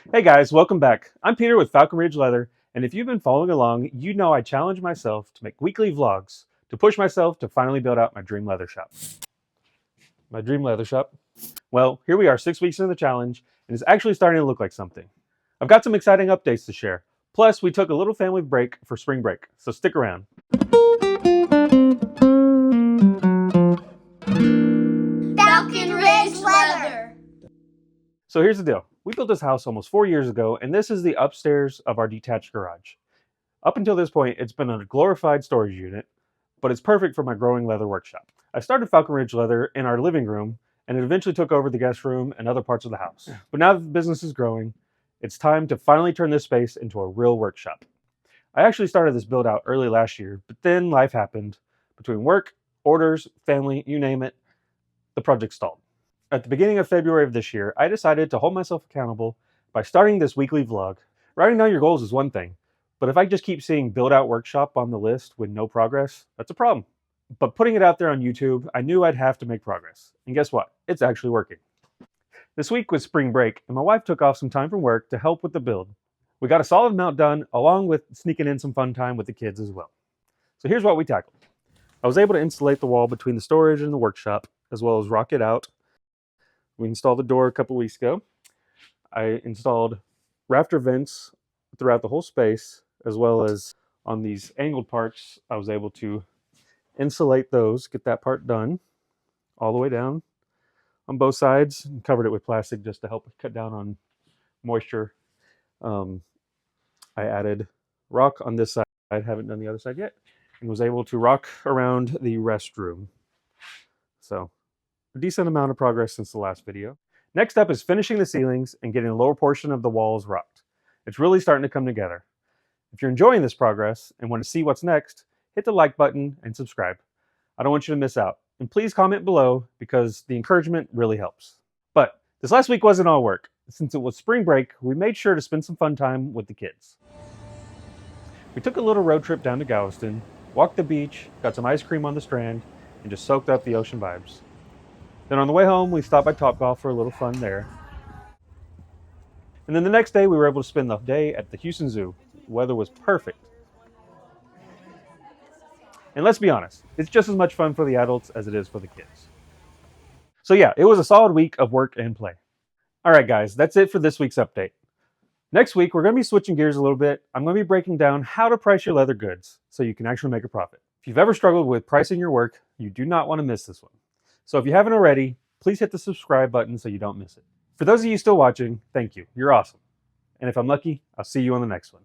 Hey guys, welcome back. I'm Peter with Falcon Leather, and if you've been following along, you know I challenge myself to make weekly vlogs to push myself to finally build out my dream leather shop. My dream leather shop? Well, here we are 6 weeks into the challenge, and it's actually starting to look like something. I've got some exciting updates to share. Plus, we took a little family break for spring break, so stick around. Falcon Leather. So here's the deal. We built this house almost 4 years ago, and this is the upstairs of our detached garage. Up until this point, it's been a glorified storage unit, but it's perfect for my growing leather workshop. I started Falcon Leather in our living room, and it eventually took over the guest room and other parts of the house. But now that the business is growing, it's time to finally turn this space into a real workshop. I actually started this build out early last year, but then life happened. Between work, orders, family, you name it, the project stalled. At the beginning of February of this year, I decided to hold myself accountable by starting this weekly vlog. Writing down your goals is one thing, but if I just keep seeing build out workshop on the list with no progress, that's a problem. But putting it out there on YouTube, I knew I'd have to make progress. And guess what? It's actually working. This week was spring break, and my wife took off some time from work to help with the build. We got a solid amount done, along with sneaking in some fun time with the kids as well. So here's what we tackled. I was able to insulate the wall between the storage and the workshop, as well as rock it out. We installed the door a couple weeks ago. I installed rafter vents throughout the whole space, as well as on these angled parts. I was able to insulate those, get that part done all the way down on both sides, and covered it with plastic just to help cut down on moisture. I added rock on this side. I haven't done the other side yet, and was able to rock around the restroom. So a decent amount of progress since the last video. Next up is finishing the ceilings and getting the lower portion of the walls rocked. It's really starting to come together. If you're enjoying this progress and want to see what's next, hit the like button and subscribe. I don't want you to miss out. And please comment below because the encouragement really helps. But this last week wasn't all work. Since it was spring break, we made sure to spend some fun time with the kids. We took a little road trip down to Galveston, walked the beach, got some ice cream on the strand, and just soaked up the ocean vibes. Then on the way home, we stopped by Topgolf for a little fun there. And then the next day, we were able to spend the day at the Houston Zoo. The weather was perfect. And let's be honest, it's just as much fun for the adults as it is for the kids. So yeah, it was a solid week of work and play. All right, guys, that's it for this week's update. Next week, we're going to be switching gears a little bit. I'm going to be breaking down how to price your leather goods so you can actually make a profit. If you've ever struggled with pricing your work, you do not want to miss this one. So if you haven't already, please hit the subscribe button so you don't miss it. For those of you still watching, thank you. You're awesome. And if I'm lucky, I'll see you on the next one.